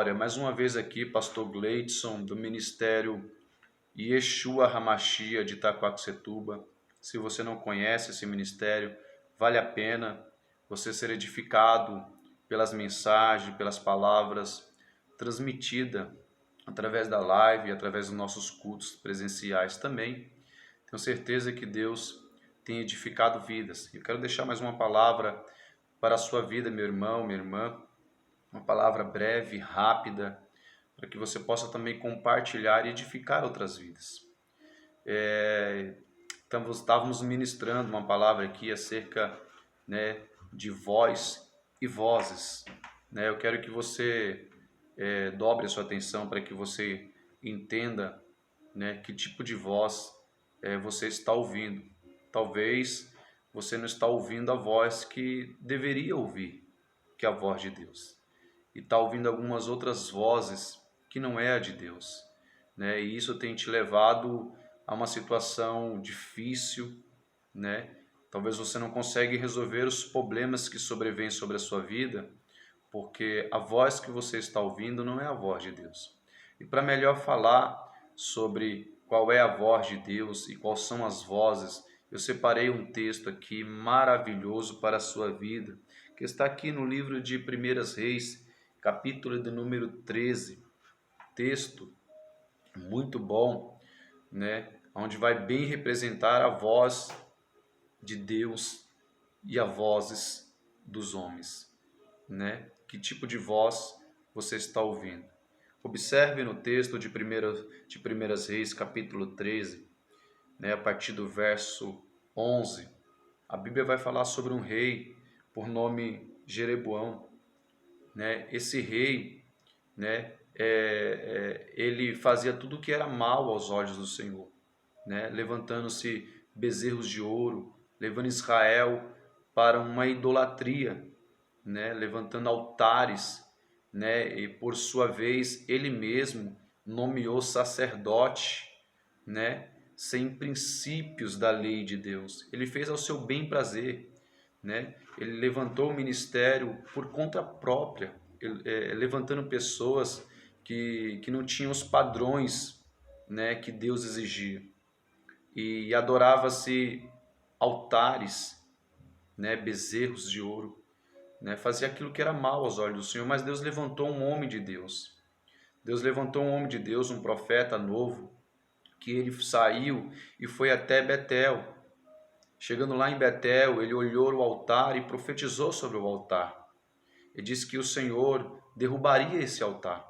glória. Mais uma vez aqui, pastor Gleidson, do Ministério Yeshua Hamashia de Itaquaquecetuba. Se você não conhece esse ministério, vale a pena você ser edificado pelas mensagens, pelas palavras transmitidas através da live, através dos nossos cultos presenciais também. Tenho certeza que Deus tem edificado vidas. Eu quero deixar mais uma palavra para a sua vida, meu irmão, minha irmã. Uma palavra breve, rápida, para que você possa também compartilhar e edificar outras vidas. Estávamos ministrando uma palavra aqui acerca, de voz e vozes. Eu quero que você dobre a sua atenção para que você entenda, que tipo de voz você está ouvindo. Talvez você não está ouvindo a voz que deveria ouvir, que é a voz de Deus. E está ouvindo algumas outras vozes que não é a de Deus, E isso tem te levado a uma situação difícil, Talvez você não consegue resolver os problemas que sobrevêm sobre a sua vida, porque a voz que você está ouvindo não é a voz de Deus. E para melhor falar sobre qual é a voz de Deus e quais são as vozes, eu separei um texto aqui maravilhoso para a sua vida, que está aqui no livro de 1 Reis, capítulo de número 13, texto muito bom, onde vai bem representar a voz de Deus e as vozes dos homens, Que tipo de voz você está ouvindo? Observe no texto de 1 Reis, capítulo 13, a partir do verso 11, a Bíblia vai falar sobre um rei por nome Jeroboão, Esse rei, ele fazia tudo o que era mal aos olhos do Senhor, levantando-se bezerros de ouro, levando Israel para uma idolatria, levantando altares, e por sua vez ele mesmo nomeou sacerdote, sem princípios da lei de Deus. Ele fez ao seu bem prazer, Ele levantou o ministério por conta própria, levantando pessoas que não tinham os padrões, que Deus exigia. E adorava-se altares, bezerros de ouro, fazia aquilo que era mal aos olhos do Senhor. Mas Deus levantou um homem de Deus. Deus levantou um homem de Deus, um profeta novo, que ele saiu e foi até Betel. Chegando lá em Betel, ele olhou o altar e profetizou sobre o altar. Ele disse que o Senhor derrubaria esse altar.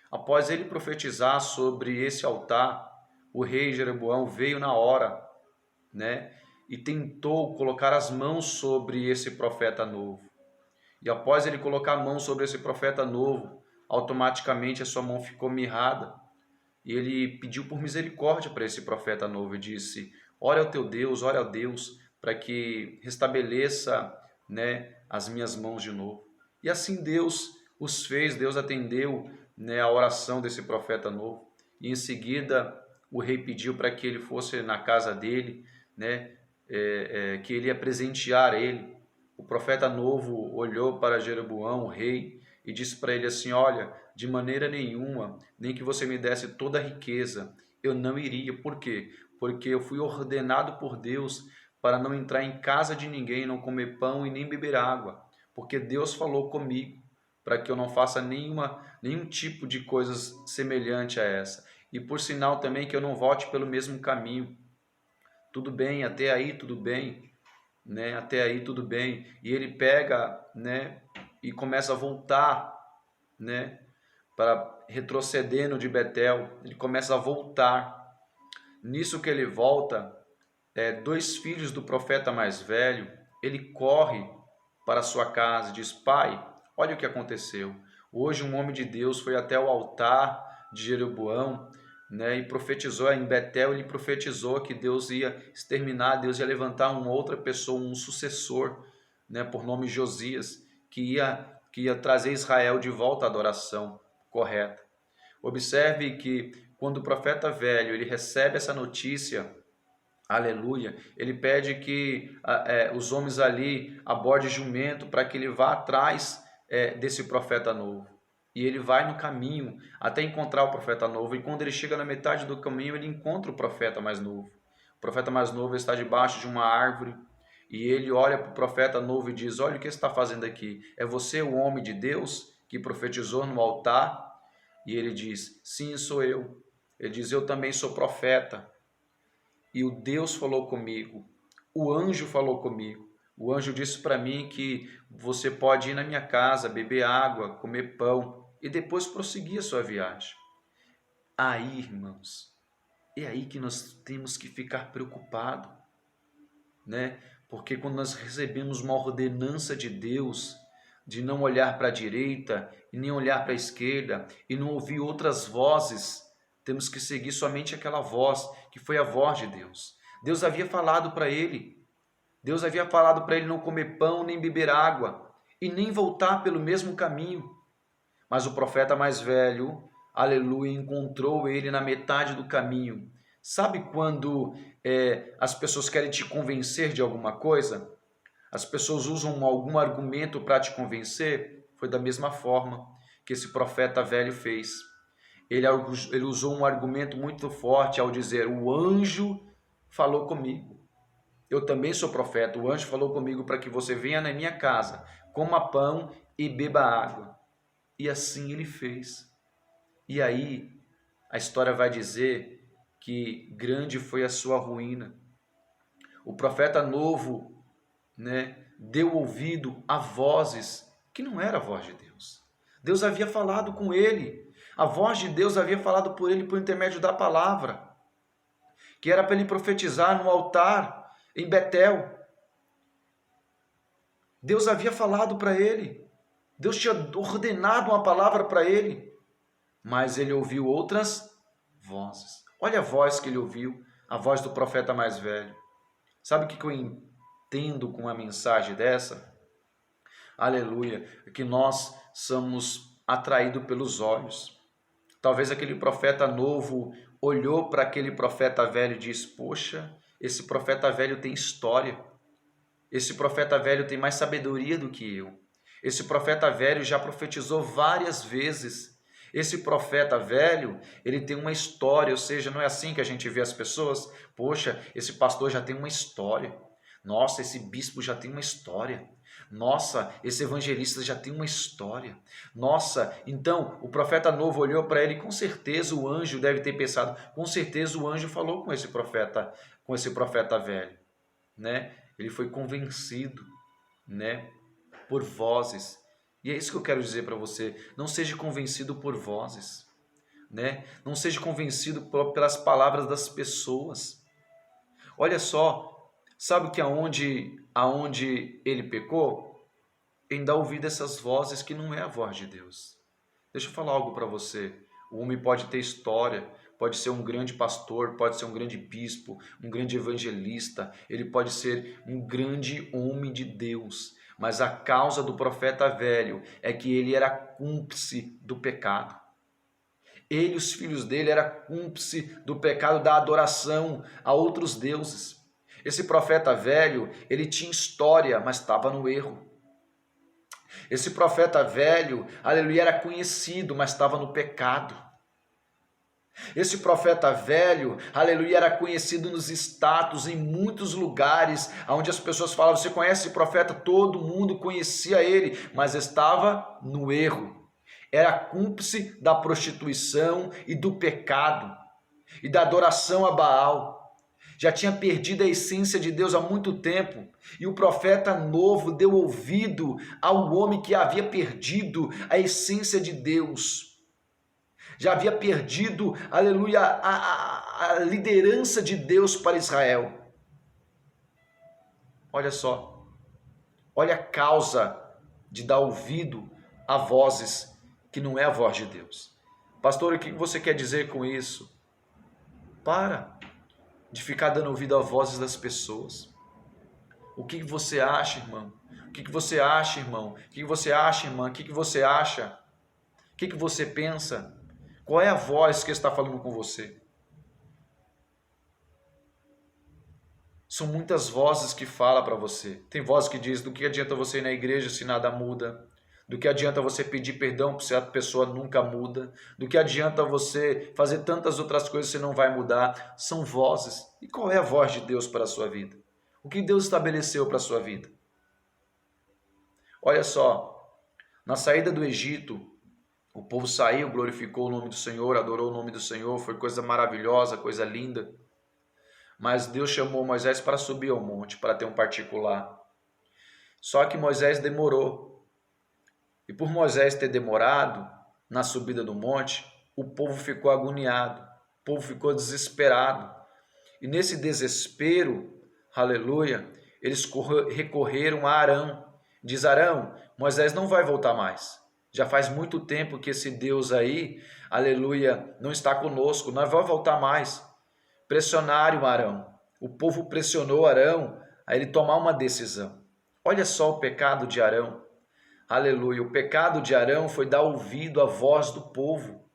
Após ele profetizar sobre esse altar, o rei Jeroboão veio na hora, e tentou colocar as mãos sobre esse profeta novo. E após ele colocar a mão sobre esse profeta novo, automaticamente a sua mão ficou mirrada. E ele pediu por misericórdia para esse profeta novo e disse: ore ao teu Deus, ore ao Deus, para que restabeleça, as minhas mãos de novo. E assim Deus os fez, Deus atendeu, a oração desse profeta novo. E em seguida o rei pediu para que ele fosse na casa dele, que ele ia presentear ele. O profeta novo olhou para Jeroboão, o rei, e disse para ele assim: olha, de maneira nenhuma, nem que você me desse toda a riqueza, eu não iria. Por quê? Porque eu fui ordenado por Deus para não entrar em casa de ninguém, não comer pão e nem beber água. Porque Deus falou comigo para que eu não faça nenhum tipo de coisas semelhante a essa. E por sinal também que eu não volte pelo mesmo caminho. Tudo bem, até aí tudo bem, até aí tudo bem. E ele pega, e começa a voltar, para retrocedendo de Betel. Ele começa a voltar. Nisso que ele volta, dois filhos do profeta mais velho, ele corre para sua casa e diz: pai, olha o que aconteceu. Hoje um homem de Deus foi até o altar de Jeroboão, e profetizou em Betel. Ele profetizou que Deus ia exterminar, Deus ia levantar uma outra pessoa, um sucessor, por nome Josias, que ia trazer Israel de volta à adoração correta. Observe que quando o profeta velho ele recebe essa notícia, aleluia, ele pede que os homens ali abordem jumento para que ele vá atrás desse profeta novo. E ele vai no caminho até encontrar o profeta novo. E quando ele chega na metade do caminho, ele encontra o profeta mais novo. O profeta mais novo está debaixo de uma árvore. E ele olha para o profeta novo e diz: olha o que você está fazendo aqui. É você o homem de Deus que profetizou no altar? E ele diz: sim, sou eu. Ele diz: eu também sou profeta. E o Deus falou comigo. O anjo falou comigo. O anjo disse para mim que você pode ir na minha casa, beber água, comer pão e depois prosseguir a sua viagem. Aí, irmãos, é aí que nós temos que ficar preocupados, né? Porque quando nós recebemos uma ordenança de Deus, de não olhar para a direita e nem olhar para a esquerda e não ouvir outras vozes, temos que seguir somente aquela voz que foi a voz de Deus. Deus havia falado para ele. Deus havia falado para ele não comer pão, nem beber água, e nem voltar pelo mesmo caminho. Mas o profeta mais velho, aleluia, encontrou ele na metade do caminho. Sabe quando as pessoas querem te convencer de alguma coisa? As pessoas usam algum argumento para te convencer? Foi da mesma forma que esse profeta velho fez. Ele usou um argumento muito forte ao dizer: o anjo falou comigo. Eu também sou profeta. O anjo falou comigo para que você venha na minha casa, coma pão e beba água. E assim ele fez. E aí a história vai dizer que grande foi a sua ruína. O profeta novo, né, deu ouvido a vozes que não era a voz de Deus. Deus havia falado com ele. A voz de Deus havia falado por ele por intermédio da palavra, que era para ele profetizar no altar em Betel. Deus havia falado para ele. Deus tinha ordenado uma palavra para ele. Mas ele ouviu outras vozes. Olha a voz que ele ouviu, a voz do profeta mais velho. Sabe o que eu entendo com uma mensagem dessa? Aleluia, que nós somos atraídos pelos olhos. Talvez aquele profeta novo olhou para aquele profeta velho e disse: poxa, esse profeta velho tem história. Esse profeta velho tem mais sabedoria do que eu. Esse profeta velho já profetizou várias vezes. Esse profeta velho, ele tem uma história, ou seja, não é assim que a gente vê as pessoas. Poxa, esse pastor já tem uma história. Nossa, esse bispo já tem uma história. Nossa, esse evangelista já tem uma história. Nossa, então o profeta novo olhou para ele, com certeza o anjo deve ter pensado, com certeza o anjo falou com esse profeta velho, né? Ele foi convencido, né, por vozes. E é isso que eu quero dizer para você. Não seja convencido por vozes, né? Não seja convencido pelas palavras das pessoas. Olha só, sabe que aonde ele pecou? Em dar ouvido a essas vozes que não é a voz de Deus. Deixa eu falar algo para você. O homem pode ter história, pode ser um grande pastor, pode ser um grande bispo, um grande evangelista, ele pode ser um grande homem de Deus, mas a causa do profeta velho é que ele era cúmplice do pecado. Ele e os filhos dele eram cúmplice do pecado da adoração a outros deuses. Esse profeta velho, ele tinha história, mas estava no erro. Esse profeta velho, aleluia, era conhecido, mas estava no pecado. Esse profeta velho, aleluia, era conhecido nos status, em muitos lugares, onde as pessoas falavam: você conhece esse profeta? Todo mundo conhecia ele, mas estava no erro. Era cúmplice da prostituição e do pecado, e da adoração a Baal. Já tinha perdido a essência de Deus há muito tempo, e o profeta novo deu ouvido ao homem que havia perdido a essência de Deus. Já havia perdido, aleluia, a liderança de Deus para Israel. Olha só, olha a causa de dar ouvido a vozes que não é a voz de Deus. Pastor, o que você quer dizer com isso? Para de ficar dando ouvido a vozes das pessoas. O que você acha, irmão? O que você acha, irmão? O que você acha, irmã? O que você acha? O que você pensa? Qual é a voz que está falando com você? São muitas vozes que falam para você. Tem voz que diz: do que adianta você ir na igreja se nada muda? Do que adianta você pedir perdão se a pessoa nunca muda? Do que adianta você fazer tantas outras coisas se não vai mudar? São vozes. E qual é a voz de Deus para a sua vida? O que Deus estabeleceu para a sua vida? Olha só, na saída do Egito, o povo saiu, glorificou o nome do Senhor, adorou o nome do Senhor, foi coisa maravilhosa, coisa linda. Mas Deus chamou Moisés para subir ao monte, para ter um particular. Só que Moisés demorou. E por Moisés ter demorado na subida do monte, o povo ficou agoniado, o povo ficou desesperado. E nesse desespero, aleluia, eles recorreram a Arão. Diz Arão, Moisés não vai voltar mais. Já faz muito tempo que esse Deus aí, aleluia, não está conosco, não vai voltar mais. Pressionaram Arão. O povo pressionou Arão a ele tomar uma decisão. Olha só o pecado de Arão. Aleluia. O pecado de Arão foi dar ouvido à voz do povo.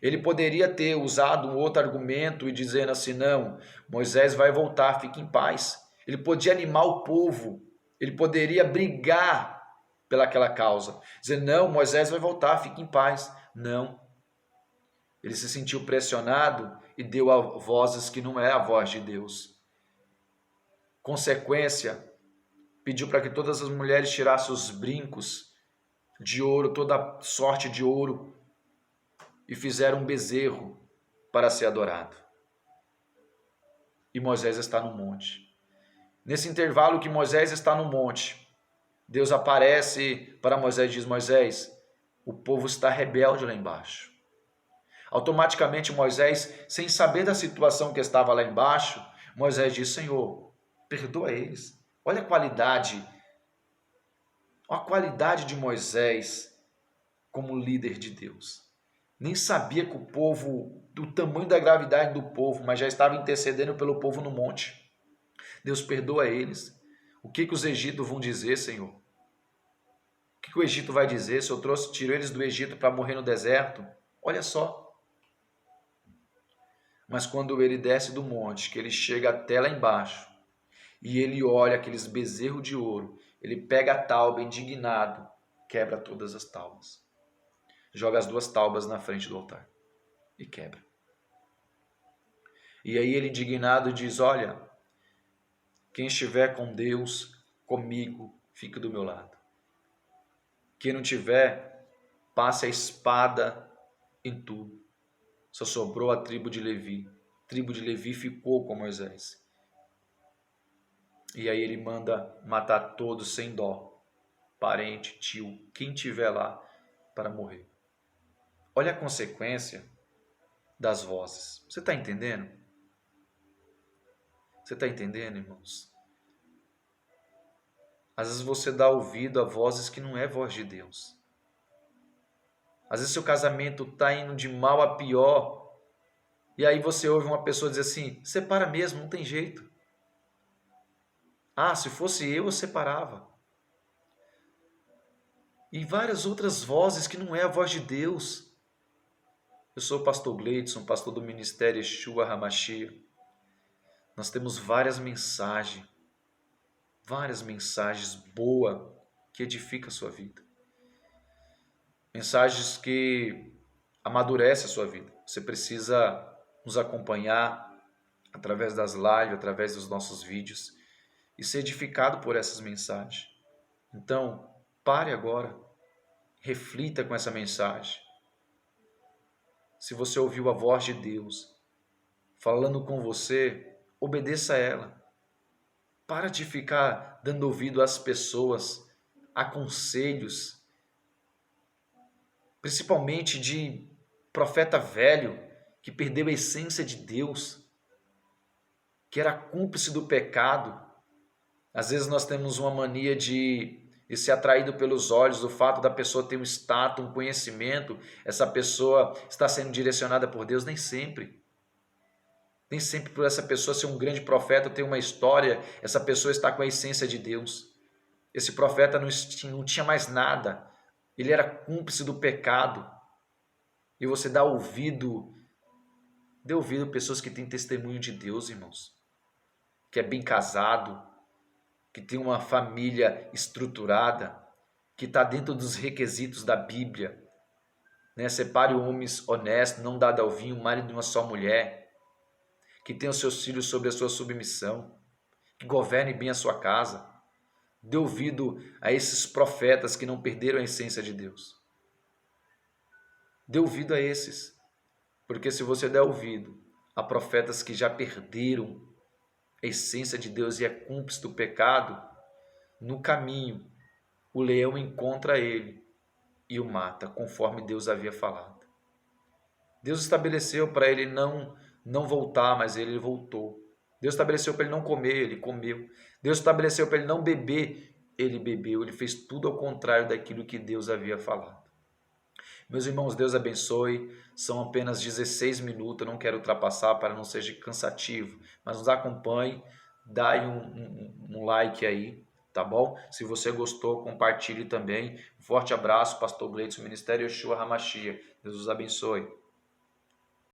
Ele poderia ter usado um outro argumento e dizendo assim, não, Moisés vai voltar, fique em paz. Ele podia animar o povo. Ele poderia brigar pelaquela causa. Dizer, não, Moisés vai voltar, fique em paz. Não. Ele se sentiu pressionado e deu a vozes que não é a voz de Deus. Consequência, pediu para que todas as mulheres tirassem os brincos de ouro, toda sorte de ouro, e fizeram um bezerro para ser adorado. E Moisés está no monte. Nesse intervalo que Moisés está no monte, Deus aparece para Moisés e diz, Moisés, o povo está rebelde lá embaixo. Automaticamente Moisés, sem saber da situação que estava lá embaixo, Moisés diz, Senhor, perdoa eles. Olha a qualidade de Moisés como líder de Deus. Nem sabia que o povo, do tamanho da gravidade do povo, mas já estava intercedendo pelo povo no monte. Deus perdoa eles. O que os egípcios vão dizer, Senhor? O que o Egito vai dizer se eu tirou eles do Egito para morrer no deserto? Olha só. Mas quando ele desce do monte, que ele chega até lá embaixo, e ele olha aqueles bezerros de ouro, ele pega a tauba indignado, quebra todas as taubas. Joga as 2 taubas na frente do altar e quebra. E aí ele indignado diz, olha, quem estiver com Deus, comigo, fica do meu lado. Quem não tiver, passe a espada em tudo. Só sobrou a tribo de Levi. A tribo de Levi ficou com Moisés. E aí ele manda matar todos sem dó. Parente, tio, quem tiver lá para morrer. Olha a consequência das vozes. Você está entendendo? Você está entendendo, irmãos? Às vezes você dá ouvido a vozes que não é voz de Deus. Às vezes seu casamento está indo de mal a pior. E aí você ouve uma pessoa dizer assim, separa mesmo, não tem jeito. Ah, se fosse eu separava. E várias outras vozes que não é a voz de Deus. Eu sou o pastor Gleidson, pastor do Ministério Yeshua Hamashia. Nós temos várias mensagens boas que edificam a sua vida. Mensagens que amadurecem a sua vida. Você precisa nos acompanhar através das lives, através dos nossos vídeos e ser edificado por essas mensagens. Então, pare agora, reflita com essa mensagem. Se você ouviu a voz de Deus falando com você, obedeça a ela. Para de ficar dando ouvido às pessoas, a conselhos, principalmente de profeta velho que perdeu a essência de Deus, que era cúmplice do pecado. Às vezes nós temos uma mania de ser atraído pelos olhos, do fato da pessoa ter um status, um conhecimento, essa pessoa está sendo direcionada por Deus, nem sempre. Nem sempre por essa pessoa ser um grande profeta, ter uma história, essa pessoa está com a essência de Deus. Esse profeta não tinha mais nada, ele era cúmplice do pecado. E você dê ouvido a pessoas que têm testemunho de Deus, irmãos. Que é bem casado, que tem uma família estruturada, que está dentro dos requisitos da Bíblia. Né? Separe homens honestos, não dado ao vinho, marido de uma só mulher, que tenha os seus filhos sob a sua submissão, que governe bem a sua casa. Dê ouvido a esses profetas que não perderam a essência de Deus. Dê ouvido a esses, porque se você der ouvido a profetas que já perderam a essência de Deus e é cúmplice do pecado, no caminho o leão encontra ele e o mata, conforme Deus havia falado. Deus estabeleceu para ele não voltar, mas ele voltou. Deus estabeleceu para ele não comer, ele comeu. Deus estabeleceu para ele não beber, ele bebeu. Ele fez tudo ao contrário daquilo que Deus havia falado. Meus irmãos, Deus abençoe. São apenas 16 minutos, eu não quero ultrapassar para não seja cansativo. Mas nos acompanhe, dá aí um like aí, tá bom? Se você gostou, compartilhe também. Um forte abraço, Pastor Gleidson, Ministério Yeshua HaMashiach. Deus os abençoe.